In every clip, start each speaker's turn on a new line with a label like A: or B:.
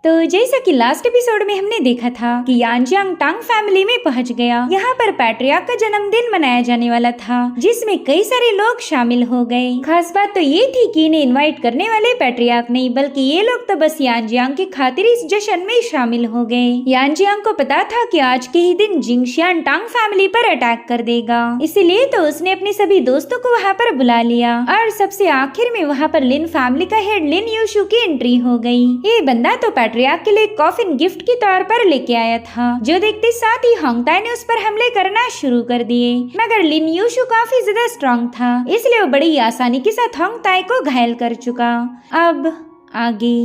A: तो जैसा कि लास्ट एपिसोड में हमने देखा था कि यांजियांग टांग फैमिली में पहुंच गया। यहाँ पर पैट्रियार्क का जन्मदिन मनाया जाने वाला था, जिसमें कई सारे लोग शामिल हो गए। खास बात तो ये थी कि इन्हें इनवाइट करने वाले पैट्रियार्क नहीं, बल्कि ये लोग तो बस यांजियांग की खातिर इस जश्न में शामिल हो गए। यांजियांग को पता था कि आज के ही दिन जिंगशियान टांग फैमिली पर अटैक कर देगा, इसीलिए तो उसने अपने सभी दोस्तों को वहाँ पर बुला लिया। और सबसे आखिर में वहाँ पर लिन फैमिली का हेड लिन यूशु की एंट्री हो गई। ये बंदा तो पैट्रियार्क के लिए कॉफिन गिफ्ट के तौर पर लेके आया था, जो देखते साथ ही होंगताई ने उस पर हमले करना शुरू कर दिए। मगर लिन यूशु काफी ज्यादा स्ट्रॉन्ग था, इसलिए वो बड़ी आसानी के साथ होंगताई को घायल कर चुका। अब आगे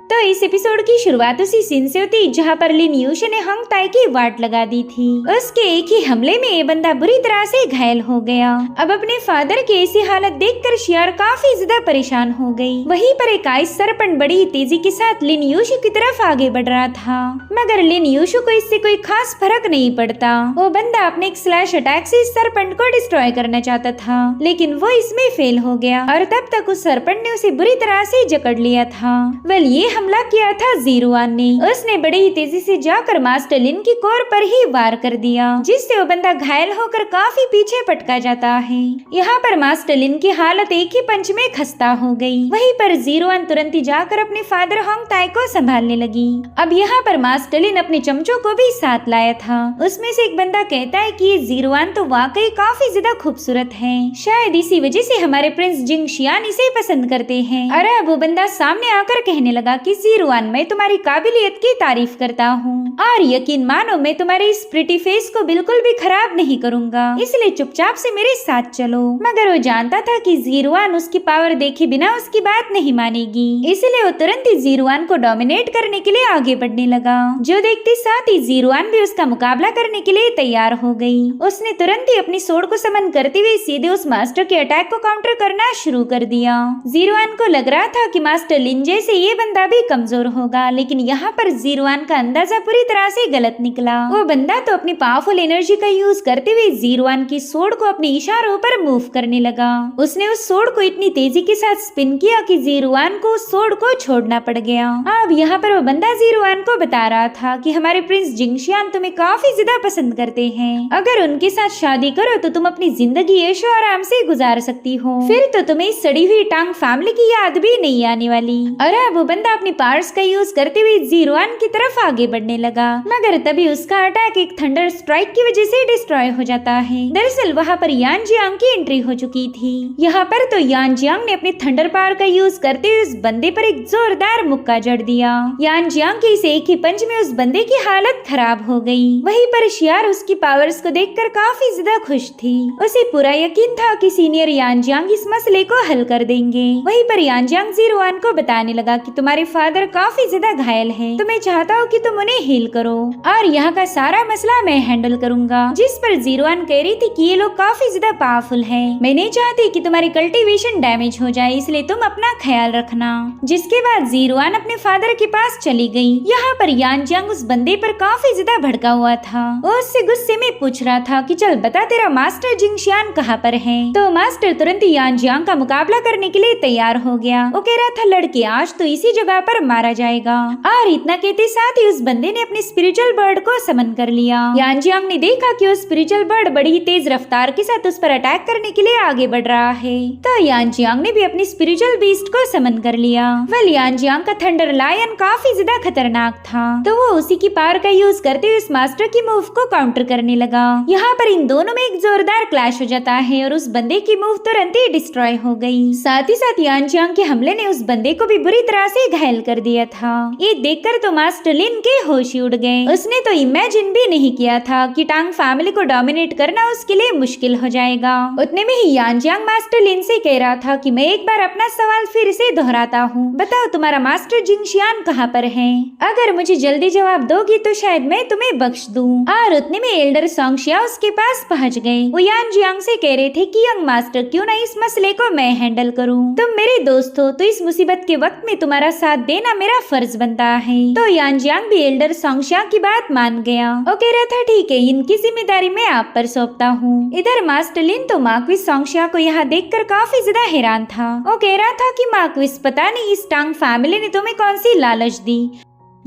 A: तो इस एपिसोड की शुरुआत उसी सीन से होती जहाँ पर लिन यूशु ने होंगताई की वाट लगा दी थी। उसके एक ही हमले में ये बंदा बुरी तरह से घायल हो गया। अब अपने फादर की ऐसी हालत देखकर शियार काफी ज्यादा परेशान हो गई। वहीं पर एक आइस सरपंच बड़ी तेजी के साथ लिन यूशु की तरफ आगे बढ़ रहा था, मगर लिन यूशु को इससे कोई खास फर्क नहीं पड़ता। वो बंदा अपने एक स्लैश अटैक से इस सरपंच को डिस्ट्रॉय करना चाहता था, लेकिन वो इसमें फेल हो गया और तब तक उस सरपंच ने उसे बुरी तरह से जकड़ लिया था। ये हमला किया था जीरुआन ने। उसने बड़ी ही तेजी से जाकर मास्टर लिन की कोर पर ही वार कर दिया, जिससे वो बंदा घायल होकर काफी पीछे पटका जाता है। यहाँ पर मास्टर लिन की हालत एक ही पंच में खस्ता हो गई। वहीं पर जीरुआन तुरंत ही जाकर अपने फादर होंगताई को संभालने लगी। अब यहाँ पर मास्टर लिन अपने चमचों को भी साथ लाया था। उसमें से एक बंदा कहता है कि ये जीरुआन तो वाकई काफी ज्यादा खूबसूरत है, शायद इसी वजह से हमारे प्रिंस जिंगशियान इसे पसंद करते हैं। अरे अब वो बंदा सामने आकर कहने लगा कि जीरुआन, मैं तुम्हारी काबिलियत की तारीफ करता हूँ और यकीन मानो मैं तुम्हारे इस प्रिटी फेस को बिल्कुल भी खराब नहीं करूँगा, इसलिए चुपचाप से मेरे साथ चलो। मगर वो जानता था कि जीरुआन उसकी पावर देखे बिना उसकी बात नहीं मानेगी, इसलिए वो तुरंत ही जीरुआन को डोमिनेट करने के लिए आगे बढ़ने लगा। जो देखते साथ ही जीरुआन भी उसका मुकाबला करने के लिए तैयार हो गई। उसने तुरंत ही अपनी सोर्ड को समन करते हुए सीधे उस मास्टर के अटैक को काउंटर करना शुरू कर दिया। जीरुआन को लग रहा था कि मास्टर लिन जैसे ये बंदा भी कमजोर होगा, लेकिन यहाँ पर जीरुआन का अंदाजा पूरी तरह से गलत निकला। वो बंदा तो अपनी पावरफुल एनर्जी का यूज करते हुए जीरुआन की सोर्ड को अपने इशारों पर मूव करने लगा। उसने उस सोर्ड को इतनी तेजी के साथ स्पिन किया कि जीरुआन को उस सोर्ड को छोड़ना पड़ गया। अब यहाँ पर वो बंदा जीरुआन को बता रहा था कि हमारे प्रिंस जिंगशियान तुम्हें काफी ज्यादा पसंद करते हैं, अगर उनके साथ शादी करो तो तुम अपनी जिंदगी ऐशो आराम से गुजार सकती हो, फिर तो तुम्हें सड़ी हुई टांग फैमिली की याद भी नहीं आने वाली। और अब वो बंदा अपनी पावर्स का यूज करते हुए जीरुआन की तरफ आगे बढ़ने लगा, मगर तभी उसका अटैक एक थंडर स्ट्राइक की वजह से डिस्ट्रॉय हो जाता है। दरअसल वहाँ पर यांजियांग की एंट्री हो चुकी थी। यहाँ पर तो यांजियांग ने अपने थंडर पावर का यूज करते हुए उस बंदे पर एक जोरदार मुक्का जड़ दिया। यांजियांग के इस एक ही पंच में उस बंदे की हालत खराब हो गई। वहीं पर शियार उसकी पावर्स को देखकर काफी ज्यादा खुश थी। उसे पूरा यकीन था कि सीनियर यांजियांग इस मसले को हल कर देंगे। वहीं पर यांजियांग जीरुआन को बताने लगा कि तुम्हारे फादर काफी ज्यादा घायल है, तो मैं चाहता हूँ कि तुम उन्हें हील करो और यहाँ का सारा मसला मैं हैंडल करूँगा। जिस पर जीरुआन कह रही थी कि ये लोग काफी ज्यादा पावरफुल है, मैं नहीं चाहती कि तुम्हारी कल्टीवेशन डैमेज हो जाए, इसलिए तुम अपना ख्याल रखना। जिसके बाद जीरुआन अपने फादर के पास चली गई। यहाँ पर यांजियांग उस बंदे पर काफी ज्यादा भड़का हुआ था। वो उससे गुस्से में पूछ रहा था कि चल बता तेरा मास्टर जिंगशियान कहाँ पर है। तो मास्टर तुरंत ही यांजियांग का मुकाबला करने के लिए तैयार हो गया। वो कह रहा था लड़के आज तो इसी जगह पर मारा जाएगा। और इतना कहते साथ ही उस बंदे ने अपने स्पिरिचुअल बर्ड को समन कर लिया। यांजियांग ने देखा कि वो स्पिरिचुअल बर्ड बड़ी ही तेज रफ्तार के साथ उस पर अटैक करने के लिए आगे बढ़ रहा है। तो यांजियांग ने भी अपनी स्पिरिचुअल बीस्ट को समन कर लिया। वेल यांजियांग का थंडर लायन काफी ज्यादा खतरनाक था, तो वो उसी की पावर का यूज करते हुए उस मास्टर की मूव को काउंटर करने लगा। यहाँ पर इन दोनों में एक जोरदार क्लैश हो जाता है और उस बंदे की मूव तुरंत ही डिस्ट्रॉय हो गई। साथ ही साथ यांजियांग के हमले ने उस बंदे को भी बुरी तरह से घायल कर दिया था। ये देखकर तो मास्टर लिन के होश उड़ गए। उसने तो इमेजिन भी नहीं किया था कि टांग फैमिली को डोमिनेट करना उसके लिए मुश्किल हो जाएगा। उतने में ही यांजियांग मास्टर लिन से कह रहा था कि मैं एक बार अपना सवाल फिर से दोहराता हूँ, बताओ तुम्हारा मास्टर जिंगशियान कहाँ पर है? अगर मुझे जल्दी जवाब दोगी तो शायद मैं तुम्हें बख्श दूँ। और उतने में एल्डर सोंगशिया उसके पास पहुँच गए। वो यांजियांग से कह रहे थे कि यंग मास्टर क्यों ना इस मसले को मैं हैंडल करूँ, तुम मेरे दोस्त हो तो इस मुसीबत के वक्त में तुम्हारा साथ देना मेरा फर्ज बनता है। तो यांजियांग भी एल्डर सोंगशिया की बात मान गया। वो कह रहा था ठीक है, इनकी जिम्मेदारी मैं आप पर सौंपता हूँ। इधर मास्टर लिन तो मार्क्विस सोंगशिया को यहाँ देखकर काफी ज्यादा हैरान था। वो कह रहा था कि मार्क्विस पता नहीं इस टांग फैमिली ने तुम्हें कौन सी लालच दी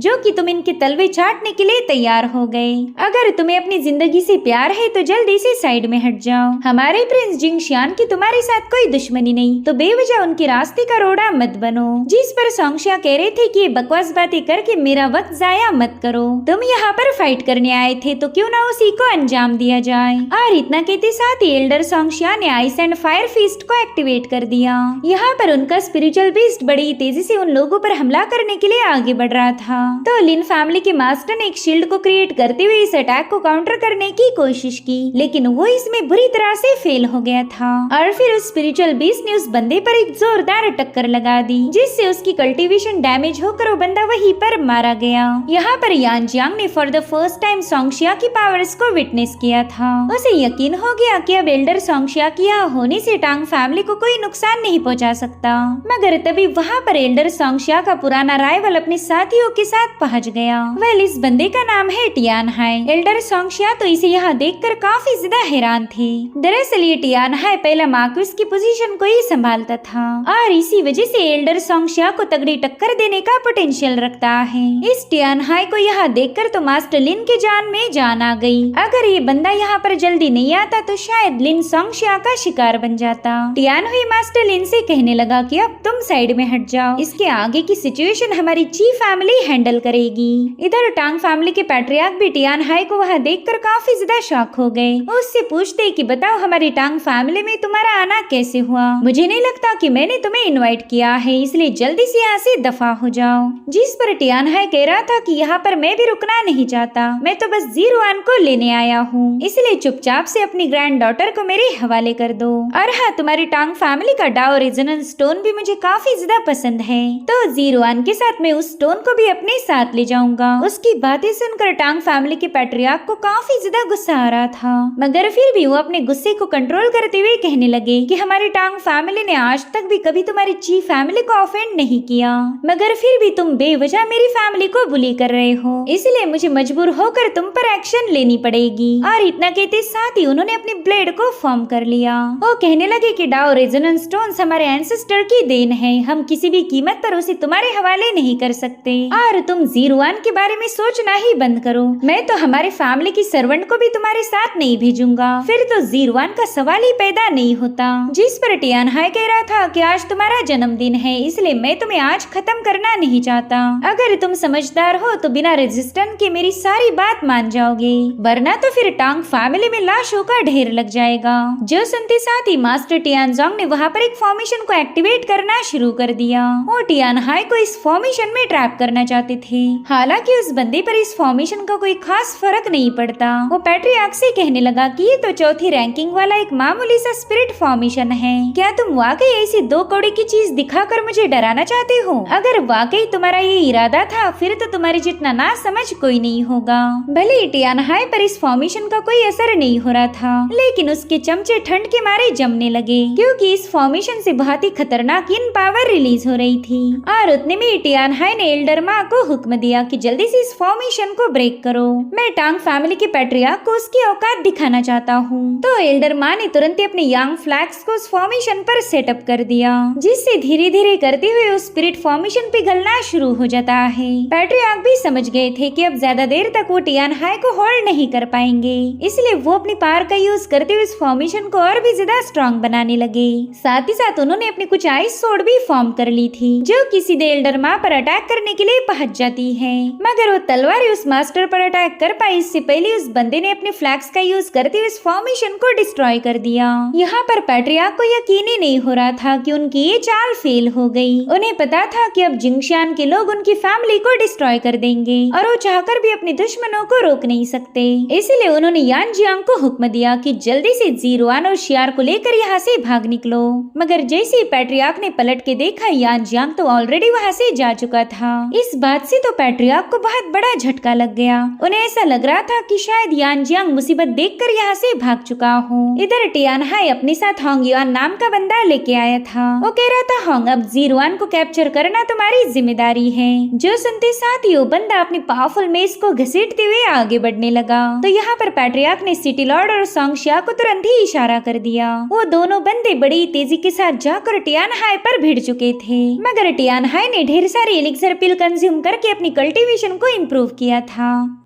A: जो कि तुम इनके तलवे चाटने के लिए तैयार हो गए। अगर तुम्हें अपनी जिंदगी से प्यार है तो जल्दी से साइड में हट जाओ। हमारे प्रिंस जिंगशियान की तुम्हारे साथ कोई दुश्मनी नहीं, तो बेवजह उनके रास्ते का रोड़ा मत बनो। जिस पर सोंगशिया कह रहे थे कि ये बकवास बातें करके मेरा वक्त जाया मत करो। तुम यहाँ पर फाइट करने आए थे तो क्यों ना उसी को अंजाम दिया जाए। और इतना कहते साथ ही एल्डर सोंगशिया ने आइस एंड फायर फीस्ट को एक्टिवेट कर दिया। यहाँ पर उनका स्पिरिचुअल बीस्ट बड़ी तेजी से उन लोगों पर हमला करने के लिए आगे बढ़ रहा था। तो लिन फैमिली के मास्टर ने एक शील्ड को क्रिएट करते हुए इस अटैक को काउंटर करने की कोशिश की, लेकिन वो इसमें बुरी तरह से फेल हो गया था। और फिर उस स्पिरिचुअल बीस्ट ने उस बंदे पर एक जोरदार टक्कर लगा दी, जिससे उसकी कल्टीवेशन डैमेज होकर वो बंदा वहीं पर मारा गया। यहाँ पर यान जियांग ने फॉर द फर्स्ट टाइम सोंगशिया की पावर्स को विटनेस किया था। उसे यकीन हो गया कि अब एल्डर सोंगशिया की यहाँ होने से टांग फैमिली को कोई नुकसान नहीं पहुँचा सकता। मगर तभी वहाँ पर एल्डर सोंगशिया का पुराना राइवल अपने साथियों के साथ पहुँच गया। वेल, इस बंदे का नाम है टियान हाई। एल्डर सोंगशिया तो इसे यहाँ देखकर काफी ज्यादा हैरान थे। दरअसल ये टियान हाई पहला मार्क्विस की पोजीशन को ही संभालता था और इसी वजह से एल्डर सोंगशिया को तगड़ी टक्कर देने का पोटेंशियल रखता है। इस टियान हाई को यहाँ देखकर तो मास्टर लिन के जान में जान आ गई। अगर ये बंदा यहाँ पर जल्दी नहीं आता तो शायद लिन सोंगशिया का शिकार बन जाता। टियान हुई मास्टर लिन से कहने लगा कि अब तुम साइड में हट जाओ, इसके आगे की सिचुएशन हमारी ची फैमिली हैंडल करेगी। इधर टांग फैमिली के पैट्रियार्क भी टियान हाई को वहाँ देखकर काफी ज्यादा शॉक हो गए। उससे पूछते कि बताओ हमारी टांग फैमिली में तुम्हारा आना कैसे हुआ? मुझे नहीं लगता कि मैंने तुम्हें इनवाइट किया है, इसलिए जल्दी से यहाँ से दफा हो जाओ। जिस पर टियान हाई कह रहा था कि यहाँ पर मैं भी रुकना नहीं चाहता, मैं तो बस जीरुआन को लेने आया हूँ, इसलिए चुपचाप से अपनी ग्रैंड डॉटर को मेरे हवाले कर दो। और हाँ, तुम्हारी टांग फैमिली का डाओ रेजोनेंस स्टोन भी मुझे काफी ज्यादा पसंद है, तो जीरुआन के साथ मैं उस स्टोन को भी अपने साथ ले जाऊंगा। उसकी बातें सुनकर टांग फैमिली के पैट्रियार्क को काफी ज्यादा गुस्सा आ रहा था, मगर फिर भी वो अपने गुस्से को कंट्रोल करते हुए कहने लगे कि हमारी टांग फैमिली ने आज तक भी कभी तुम्हारी ची फैमिली को ऑफेंड नहीं किया, मगर फिर भी तुम बेवजह मेरी फैमिली को बुली कर रहे हो, इसलिए मुझे मजबूर होकर तुम पर एक्शन लेनी पड़ेगी। और इतना कहते साथ ही उन्होंने अपनी ब्लेड को फॉर्म कर लिया। वो कहने लगे कि डाओ रेजोनेंस स्टोन्स हमारे एंसेस्टर की देन है, हम किसी भी कीमत पर उसे तुम्हारे हवाले नहीं कर सकते। और तुम जीरुआन के बारे में सोचना ही बंद करो, मैं तो हमारे फैमिली की सर्वेंट को भी तुम्हारे साथ नहीं भेजूंगा, फिर तो जीरुआन का सवाल ही पैदा नहीं होता। जिस पर टियान हाई कह रहा था कि आज तुम्हारा जन्मदिन है, इसलिए मैं तुम्हें आज खत्म करना नहीं चाहता। अगर तुम समझदार हो तो बिना रेजिस्टेंस के मेरी सारी बात मान जाओगे, वरना तो फिर टांग फैमिली में लाशों का ढेर लग जाएगा। जो सुनते साथ ही मास्टर टियानजोंग ने वहाँ पर एक फॉर्मेशन को एक्टिवेट करना शुरू कर दिया। वो टियान हाई को इस फॉर्मेशन में ट्रैप करना चाहते थे। हालांकि उस बंदे पर इस फॉर्मेशन का कोई खास फर्क नहीं पड़ता। वो पैट्रियार्क से कहने लगा कि ये तो चौथी रैंकिंग वाला एक मामूली सा स्पिरिट फॉर्मेशन है, क्या तुम वाकई ऐसी दो कौड़ी की चीज दिखाकर मुझे डराना चाहते हो? अगर वाकई तुम्हारा ये इरादा था फिर तो तुम्हारे जितना ना समझ कोई नहीं होगा। भले टियान हाई पर इस फॉर्मेशन का कोई असर नहीं हो रहा था, लेकिन उसके चमचे ठंड के मारे जमने लगे, क्योंकि इस फॉर्मेशन से बहुत ही खतरनाक इन पावर रिलीज हो रही थी। और उतने में टियान हाई ने एल्डर माँ को हुक्म दिया कि जल्दी से इस फॉर्मेशन को ब्रेक करो, मैं टांग फैमिली के पैट्रियार्क को उसकी औकात दिखाना चाहता हूँ। तो एल्डर माँ ने तुरंत अपने यांग फ्लैग्स को उस फॉर्मेशन पर सेटअप कर दिया, जिससे धीरे धीरे करते हुए उस स्पिरिट फॉर्मेशन पिघलना शुरू हो जाता है। पैट्रियार्क भी समझ गए थे कि अब ज्यादा देर तक वो टियान हाई को होल्ड नहीं कर पाएंगे, इसलिए वो अपनी पावर का यूज करते हुए इस फॉर्मेशन को और भी ज्यादा स्ट्रॉन्ग बनाने लगे। साथ ही साथ उन्होंने अपनी कुछ आइस सोर्ड भी फॉर्म कर ली थी, जो कि सीधे एल्डर माँ पर अटैक करने के लिए पहुंच जाती है। मगर वो तलवार उस मास्टर पर अटैक कर पाई इससे पहले उस बंदे ने अपने फ्लैग्स का यूज करते हुए इस फॉर्मेशन को डिस्ट्रॉय कर दिया। यहाँ पर पैट्रियार्क को यकीन ही नहीं हो रहा था कि उनकी ये चाल फेल हो गई। उन्हें पता था कि अब जिंगशियान के लोग उनकी फैमिली को डिस्ट्रॉय कर देंगे और वो चाहकर भी अपने दुश्मनों को रोक नहीं सकते। इसलिए उन्होंने यान जियांग को हुक्म दिया कि जल्दी से जीरुआन और शियार को लेकर यहाँ से भाग निकलो। मगर जैसे ही पैट्रियार्क ने पलट के देखा, यान जियांग तो ऑलरेडी वहाँ से जा चुका था। इस बात से तो पैट्रियार्क को बहुत बड़ा झटका लग गया। उन्हें ऐसा लग रहा था कि शायद यान जियांग मुसीबत देखकर यहाँ से भाग चुका हो। इधर टियान हाई अपने साथ होंग युआन नाम का बंदा लेके आया था। वो कह रहा था, होंग, अब जीरुआन को कैप्चर करना तुम्हारी जिम्मेदारी है। जो सुनते साथ ही वो बंदा अपनी पावरफुल मेस को घसीटते हुए आगे बढ़ने लगा। तो यहाँ पर पैट्रियार्क ने सिटी लॉर्ड और सोंगशिया को तुरंत ही इशारा कर दिया। वो दोनों बंदे बड़ी तेजी के साथ जाकर टियान हाई पर भिड़ चुके थे, मगर टियान हाई ने ढेर सारी एलिक्सर पिल कंज्यूम करके अपनी कल्टीवेशन को इम्प्रूव किया था,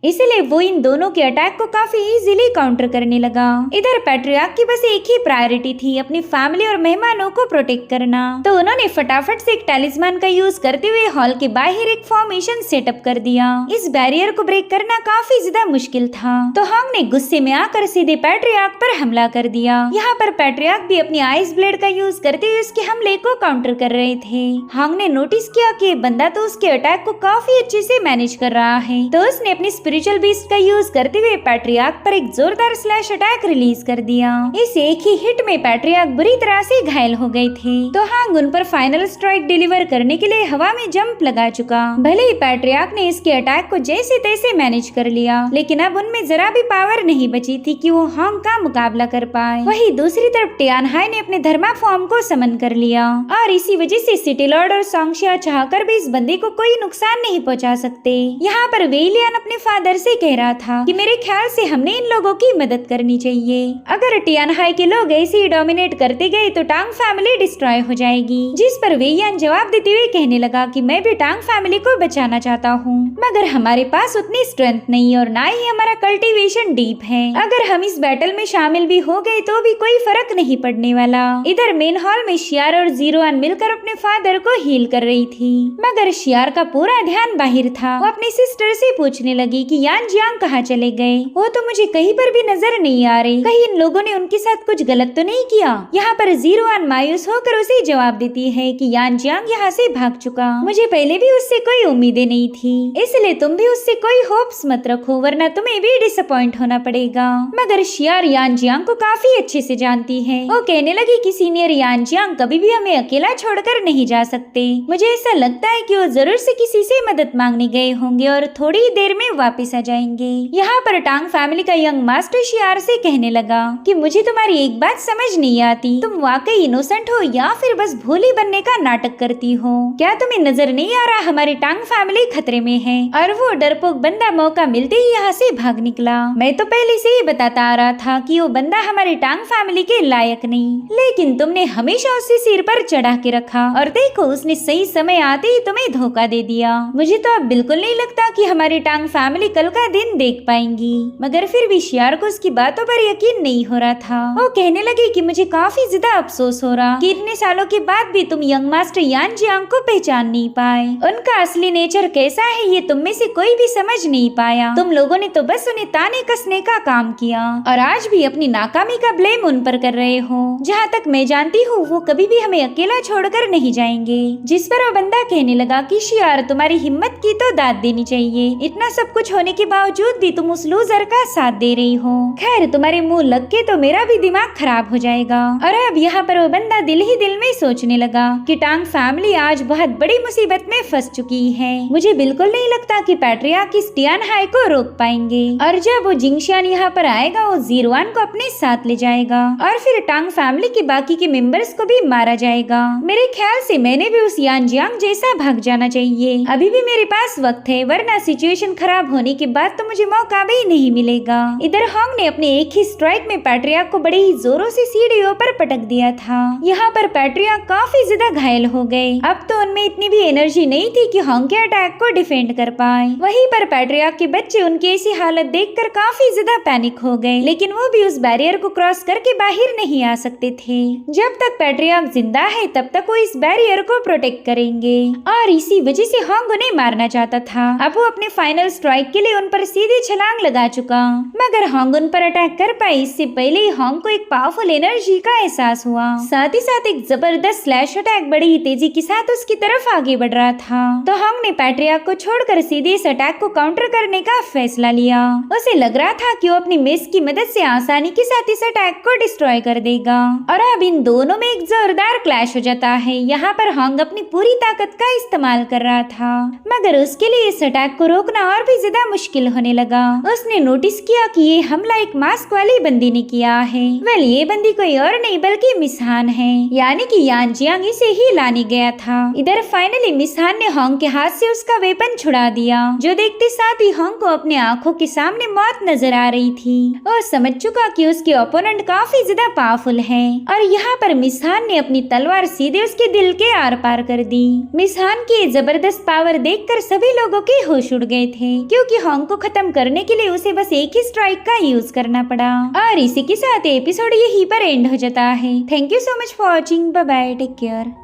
A: इसलिए वो इन दोनों के अटैक को काफी इजीली काउंटर करने लगा। इधर पैट्रियार्क की बस एक ही प्रायोरिटी थी, अपनी फैमिली और मेहमानों को प्रोटेक्ट करना। तो उन्होंने फटाफट से एक टैलिस्मान का यूज करते हुए हॉल के बाहर एक फॉर्मेशन सेटअप कर दिया। इस बैरियर को ब्रेक करना काफी ज्यादा मुश्किल था, तो हांग ने गुस्से में आकर सीधे पैट्रियार्क पर हमला कर दिया। यहाँ पर पैट्रियार्क भी अपनी आइस ब्लेड का यूज करते हुए उसके हमले को काउंटर कर रहे थे। हांग ने नोटिस किया कि बंदा तो उसके अटैक को काफी अच्छे से मैनेज कर रहा है, तो उसने अपनी स्पिरिचुअल बीस्ट का यूज करते हुए पैट्रियार्क पर एक जोरदार स्लैश अटैक रिलीज कर दिया। इस एक ही हिट में पैट्रियार्क बुरी तरह से घायल हो गए थे, तो हांग उन पर फाइनल स्ट्राइक डिलीवर करने के लिए हवा में जंप लगा चुका। भले ही पैट्रियार्क ने इसके अटैक को जैसे तैसे मैनेज कर लिया, लेकिन अब उनमें जरा भी पावर नहीं बची थी कि वो हांग का मुकाबला कर पाए। वही दूसरी तरफ टियानहाई ने अपने धर्मा फॉर्म को समन कर लिया, और इसी वजह से सिटी लॉर्ड और सांगशिया चाहकर भी इस बंदे को कोई नुकसान नहीं पहुंचा सकते। यहाँ पर वेलियान अपने फादर से कह रहा था कि मेरे ख्याल से हमने इन लोगों की मदद करनी चाहिए। अगर टियानहाई के लोग ऐसे ही डोमिनेट करते गए तो टांग फैमिली डिस्ट्रॉय हो जाएगी। जिस पर वेलियान जवाब देते हुए कहने लगा कि मैं भी टांग फैमिली को बचाना चाहता हूँ, मगर हमारे पास उतनी स्ट्रेंथ नहीं और ना ही हमारा कल्टीवेशन डीप है। अगर हम इस बैटल में शामिल भी हो गए तो भी कोई फर्क नहीं पड़ने वाला। इधर मेन हॉल में शियार और जीरोआन मिलकर अपने फादर को हील कर रही थी, मगर शियार का पूरा ध्यान बाहर था। वो अपनी सिस्टर से पूछने लगी कि यानजियांग कहाँ चले गए, वो तो मुझे कहीं पर भी नजर नहीं आ रही, कहीं इन लोगों ने उनके साथ कुछ गलत तो नहीं किया। यहाँ पर जीरोआन मायूस होकर उसे जवाब देती है कि यानजियांग यहाँ से भाग चुका, मुझे पहले भी उससे कोई उम्मीदें नहीं थी, इसलिए तुम भी उससे कोई होप्स मत रखो, वरना तुम्हें भी डिसअपॉइंट होना पड़ेगा। मगर शियार यानजियांग को काफी अच्छे से जानती है। वो कहने लगी कि सीनियर यानजियांग कभी भी हमें अकेला छोड़कर नहीं जा सकते, मुझे ऐसा लगता है कि वो जरूर से किसी से मदद मांगने गए होंगे और थोड़ी ही देर में वापस आ जाएंगे। यहाँ पर टांग फैमिली का यंग मास्टर शियार से कहने लगा कि मुझे तुम्हारी एक बात समझ नहीं आती, तुम वाकई इनोसेंट हो या फिर बस भोली बनने का नाटक करती हो? क्या तुम्हें नजर नहीं आ रहा हमारी टांग फैमिली खतरे में है? और वो डरपोक बंदा मौका मिलते ही यहाँ से भाग निकला। मैं तो पहले से ही बताता आ रहा था कि वो बंदा हमारी टांग फैमिली के लायक नहीं, लेकिन तुमने हमेशा उसे सिर पर चढ़ा के रखा और देखो उसने सही समय आते ही तुम्हें धोखा दे दिया। मुझे तो अब बिल्कुल नहीं लगता कि हमारी टांग फैमिली कल का दिन देख पाएंगी। मगर फिर भी शियार को उसकी बातों पर यकीन नहीं हो रहा था। वो कहने लगी कि मुझे काफी ज्यादा अफसोस हो रहा कि इतने सालों के बाद भी तुम यंग मास्टर यानजियांग को पहचान नहीं पाए। उनका असली नेचर कैसा है ये तुम में से कोई भी समझ नहीं पाया। तुम लोगों ने तो बस उन्हें ताने कसने का काम किया और आज भी अपनी नाकामी का ब्लेम उन पर कर रहे हो। जहाँ तक मैं जानती हूँ वो कभी भी हमें अकेला छोड़कर नहीं जाएंगे। जिस पर वो बंदा कहने लगा कि शियार तुम्हारी हिम्मत की तो दाद देनी चाहिए, इतना सब कुछ होने के बावजूद भी तुम उस लूजर का साथ दे रही हो। खैर तुम्हारे मुंह लग के तो मेरा भी दिमाग खराब हो जाएगा। और अब यहाँ पर वो बंदा दिल ही दिल में सोचने लगा कि टांग फैमिली आज बहुत बड़ी मुसीबत में फंस चुकी है। मुझे बिल्कुल नहीं लगता कि पैट्रियार्क इस टियानहाई को रोक पाएंगे, और जब वो जिंगशियान यहाँ पर आएगा वो जीरोआन को अपने साथ ले जाएगा और फिर टांग फैमिली के बाकी के मेंबर्स को भी मारा जाएगा। मेरे ख्याल से मैंने भी उस यानजियांग जैसा भाग जाना चाहिए। अभी भी मेरे पास वक्त है, वरना सिचुएशन खराब होने के बाद तो मुझे मौका भी नहीं मिलेगा। इधर हांग ने अपने एक ही स्ट्राइक में पैट्रियार्क को बड़े ही जोरों से सीढ़ियों पर पटक दिया था। यहाँ पर पैट्रियार्क काफी ज्यादा घायल हो गए। अब तो उनमें इतनी भी एनर्जी नहीं थी कि हांग के अटैक को डिफेंड कर पाए। वहीं पर पैट्रियार्क के बच्चे उनकी ऐसी हालत देखकर काफी ज्यादा पैनिक हो गए, लेकिन वो भी उस बैरियर को क्रॉस करके बाहर नहीं आ सकते थे। जब तक पैट्रियार्क जिंदा है तब तक वो इस बैरियर को प्रोटेक्ट करेंगे, और इसी वजह से हांग उन्हें मारना चाहता था। अब वो अपने फाइनल स्ट्राइक के लिए उन पर सीधे छलांग लगा चुका, मगर हांग उन पर अटैक कर पाए इससे पहले ही हांग को एक पावरफुल एनर्जी का एहसास हुआ। साथ ही साथ एक जबरदस्त स्लैश अटैक बड़ी ही तेजी के साथ उसकी तरफ आगे बढ़ रहा था। तो हांग ने पैट्रियार्क को छोड़कर सीधे इस अटैक को काउंटर करने का फैसला लिया। उसे लग रहा था कि वो अपनी मेस की मदद से आसानी के साथ इस अटैक को डिस्ट्रॉय कर देगा, और अब इन दोनों में एक जोरदार क्लैश हो जाता है। यहाँ पर हांग अपनी पूरी ताकत का इस्तेमाल कर रहा था, मगर उसके लिए इस अटैक को रोकना और भी ज्यादा ज्यादा मुश्किल होने लगा। उसने नोटिस किया कि ये हमला एक मास्क वाली बंदी ने किया है। वेल, ये बंदी कोई और नहीं बल्कि मिस हान है, यानी कि यान जियांग इसे ही लाने गया था। इधर फाइनली मिस हान ने होंग के हाथ से उसका वेपन छुड़ा दिया, जो देखते साथ ही होंग को अपने आंखों के सामने मौत नजर आ रही थी। और समझ चुका कि उसके ओपोनेंट काफी ज्यादा पावरफुल है। और यहाँ पर मिस हान ने अपनी तलवार सीधे उसके दिल के आर पार कर दी। मिस हान की जबरदस्त पावर देखकर सभी लोगों के होश उड़ गए थे, क्योंकि होंग को खत्म करने के लिए उसे बस एक ही स्ट्राइक का यूज करना पड़ा। और इसी के साथ एपिसोड यहीं पर एंड हो जाता है। Thank you so much for watching. Bye bye, take care.